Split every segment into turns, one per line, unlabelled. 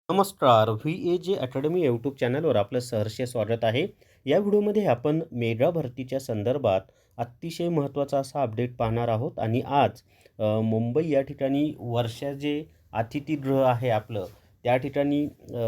नमस्कार. VAJ academy YouTube चॅनलवर आपलं सहर्ष स्वागत आहे. या व्हिडिओमध्ये आपण मेगा भरतीच्या संदर्भात अतिशय महत्त्वाचा असा अपडेट पाहणार आहोत आणि आज मुंबई या ठिकाणी वर्षा जे अतिथीगृह आहे आपलं त्या ठिकाणी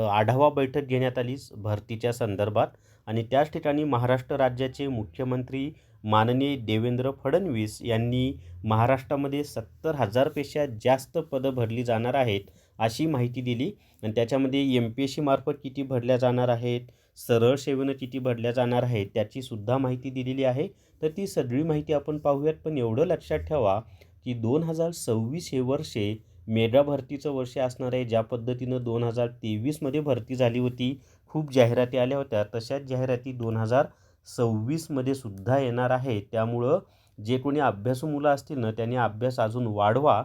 आढावा बैठक घेण्यात आली भरतीच्या संदर्भात आणि त्याच ठिकाणी महाराष्ट्र राज्याचे मुख्यमंत्री माननीय देवेंद्र फडणवीस यांनी महाराष्ट्रामध्ये 70,000 पेक्षा जास्त पदं भरली जाणार आहेत अशी माहिती दिली. आणि त्याच्यामध्ये MPSC मार्फत किती भरल्या जाणार आहेत, सरळ सेवेनं किती भरल्या जाणार आहेत त्याचीसुद्धा माहिती दिलेली आहे. तर ती सगळी माहिती आपण पाहूयात. पण एवढं लक्षात ठेवा की 2026 हे वर्षे मेगा भरतीचं वर्ष असणार आहे. ज्या पद्धतीनं 2023मध्ये भरती झाली होती, खूप जाहिराती आल्या होत्या, तशाच जाहिराती 2026मध्ये सुद्धा येणार आहे. त्यामुळं जे कोणी अभ्यासू मुलं असतील ना त्यांनी अभ्यास अजून वाढवा.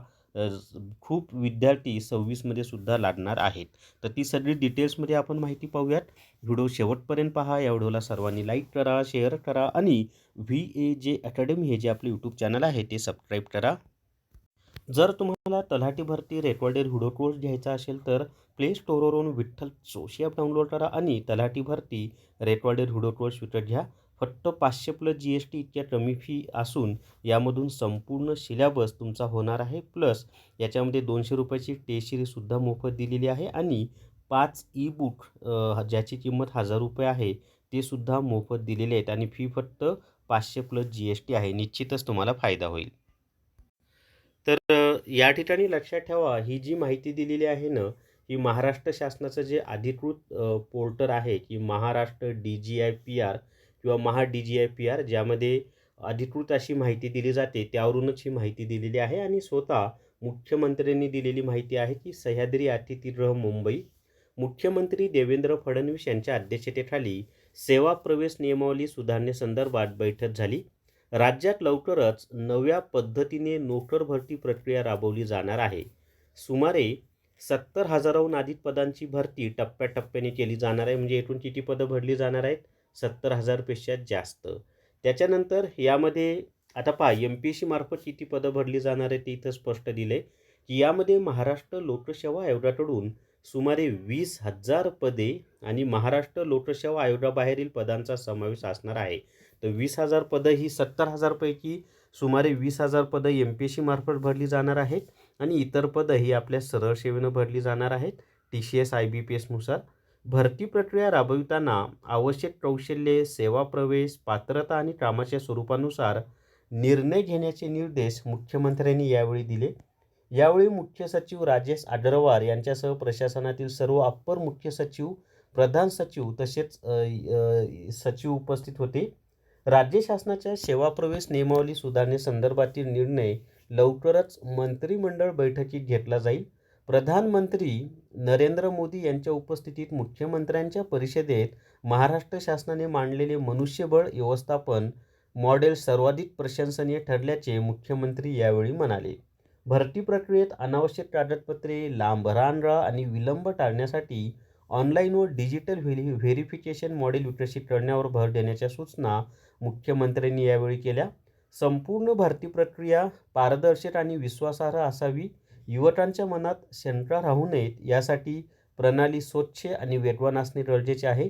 खूप विद्यार्थी 26मध्ये सुद्धा लागणार आहेत. तर ती सगळी डिटेल्समध्ये आपण माहिती पाहूयात. व्हिडिओ शेवटपर्यंत पहा. या व्हिडिओला सर्वांनी लाईक करा, शेअर करा आणि VAJ अकॅडमी हे जे आपले यूट्यूब चॅनल आहे ते सबस्क्राईब करा. जर तुम्हाला तलाठी भरती रेकॉर्डेड व्हिडिओ कोर्स घ्यायचा असेल तर प्ले स्टोअरवरून विठ्ठल जोशी ॲप डाउनलोड करा आणि तलाठी भरती रेकॉर्डेड व्हिडिओ कोर्स विकत घ्या. फक्त 500 प्लस GST इतक्या कमी फी असून यामधून संपूर्ण सिलेबस तुमचा होणार आहे. प्लस याच्यामध्ये 200 रुपयाची टेस्ट सिरीजसुद्धा मोफत दिलेली आहे आणि 5 ई-बुक ज्याची किंमत 1000 रुपये आहे ते सुद्धा मोफत दिलेले आहेत आणि फी फक्त 500 प्लस GST आहे. निश्चितच तुम्हाला फायदा होईल. तर या ठिकाणी लक्षात ठेवा, ही जी माहिती दिलेली आहे ना, ही महाराष्ट्र शासनाचं जे अधिकृत पोर्टल आहे की महाराष्ट्र DGI-PR किंवा महा-DGI-PR ज्यामध्ये अधिकृत अशी माहिती दिली जाते, त्यावरूनच ही माहिती दिलेली आहे आणि स्वतः मुख्यमंत्र्यांनी दिलेली माहिती आहे की सह्याद्री अतिथीगृह मुंबई, मुख्यमंत्री देवेंद्र फडणवीस यांच्या अध्यक्षतेखाली सेवा प्रवेश नियमावली सुधारणेसंदर्भात बैठक झाली. राज्यात लवकरच नव्या पद्धतीने नोकर भरती प्रक्रिया राबवली जाणार आहे. सुमारे 70,000हून अधिक पदांची भरती टप्प्याटप्प्याने केली जाणार आहे. म्हणजे एकूण किती पदं भरली जाणार आहेत? 70,000 पेक्षा जास्त. त्याच्यानंतर यामध्ये आता पहा MPSC मार्फत किती पदं भरली जाणार आहे ते इथं स्पष्ट दिले की यामध्ये महाराष्ट्र लोकसेवा आयोगाकडून सुमारे 20,000 पदे आणि महाराष्ट्र लोकसेवा आयोगाबाहेरील पदांचा समावेश असणार आहे. तर 20,000 पदं ही 70,000 पैकी सुमारे 20,000 पदं MPSC मार्फत भरली जाणार आहेत आणि इतर पदं ही आपल्या सरळ सेवेनं भरली जाणार आहेत TCS IBPSनुसार. भरती प्रक्रिया राबविताना आवश्यक कौशल्ये, सेवा प्रवेश, पात्रता आणि कामाच्या स्वरूपानुसार निर्णय घेण्याचे निर्देश मुख्यमंत्र्यांनी यावेळी दिले. यावेळी मुख्य सचिव राजेश अग्रवाल यांच्यासह प्रशासनातील सर्व अप्पर मुख्य सचिव, प्रधान सचिव तसेच सचिव उपस्थित होते. राज्य शासनाच्या सेवा प्रवेश नियमावली सुधारणेसंदर्भातील निर्णय लवकरच मंत्रिमंडळ बैठकीत घेतला जाईल. प्रधानमंत्री नरेंद्र मोदी यांच्या उपस्थितीत मुख्यमंत्र्यांच्या परिषदेत महाराष्ट्र शासनाने मांडलेले मनुष्यबळ व्यवस्थापन मॉडेल सर्वाधिक प्रशंसनीय ठरल्याचे मुख्यमंत्री यावेळी म्हणाले. भरती प्रक्रियेत अनावश्यक कागदपत्रे, लांब रांगा आणि विलंब टाळण्यासाठी ऑनलाईन व डिजिटल व्हेरिफिकेशन मॉडेल विकसित करण्यावर भर देण्याच्या सूचना मुख्यमंत्र्यांनी यावेळी केल्या. संपूर्ण भरती प्रक्रिया पारदर्शक आणि विश्वासार्ह असावी. युवकांच्या मनात शंका राहू नयेत यासाठी प्रणाली स्वच्छ आणि वेगवान असणे गरजेचे आहे.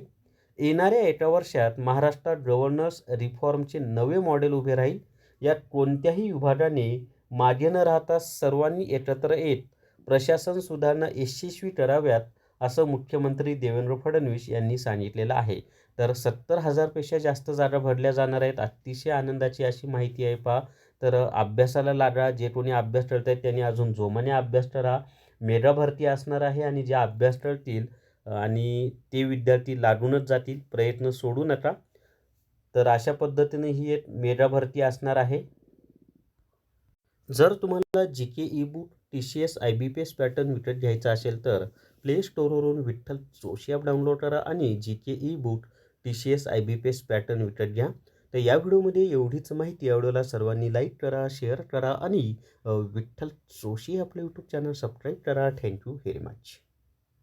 येणाऱ्या एका वर्षात महाराष्ट्रात गव्हर्नन्स रिफॉर्मचे नवे मॉडेल उभे राहील. यात कोणत्याही विभागाने मागे न राहता सर्वांनी एकत्र येत प्रशासन सुधारणा यशस्वी कराव्यात असं मुख्यमंत्री देवेंद्र फडणवीस यांनी सांगितलेलं आहे. तर 70,000 पेक्षा जास्त जागा भरल्या जाणार आहेत. अतिशय आनंदाची अशी माहिती आहे पहा. तर अभ्यासाला लागा. जे कोणी अभ्यास करत आहेत त्यांनी अजून जोमाने अभ्यास करा. मेगा भरती असणार आहे आणि जे अभ्यास करतील आणि ते विद्यार्थी लागूनच जातील. प्रयत्न सोडू नका. तर अशा पद्धतीने ही एक मेगा भरती असणार आहे. जर तुम्हाला GK ebook TCS IBPS pattern विकत घ्यायचा असेल तर प्ले स्टोअरवरून विठ्ठल जोशी ॲप डाउनलोड करा आणि GK ebook TCS IBPS pattern विकत घ्या. तर या व्हिडिओमध्ये एवढीच माहिती. या व्हिडिओला सर्वांनी लाईक करा, शेअर करा आणि विठ्ठल जोशी आपलं यूट्यूब चॅनल सबस्क्राईब करा. Thank you very much.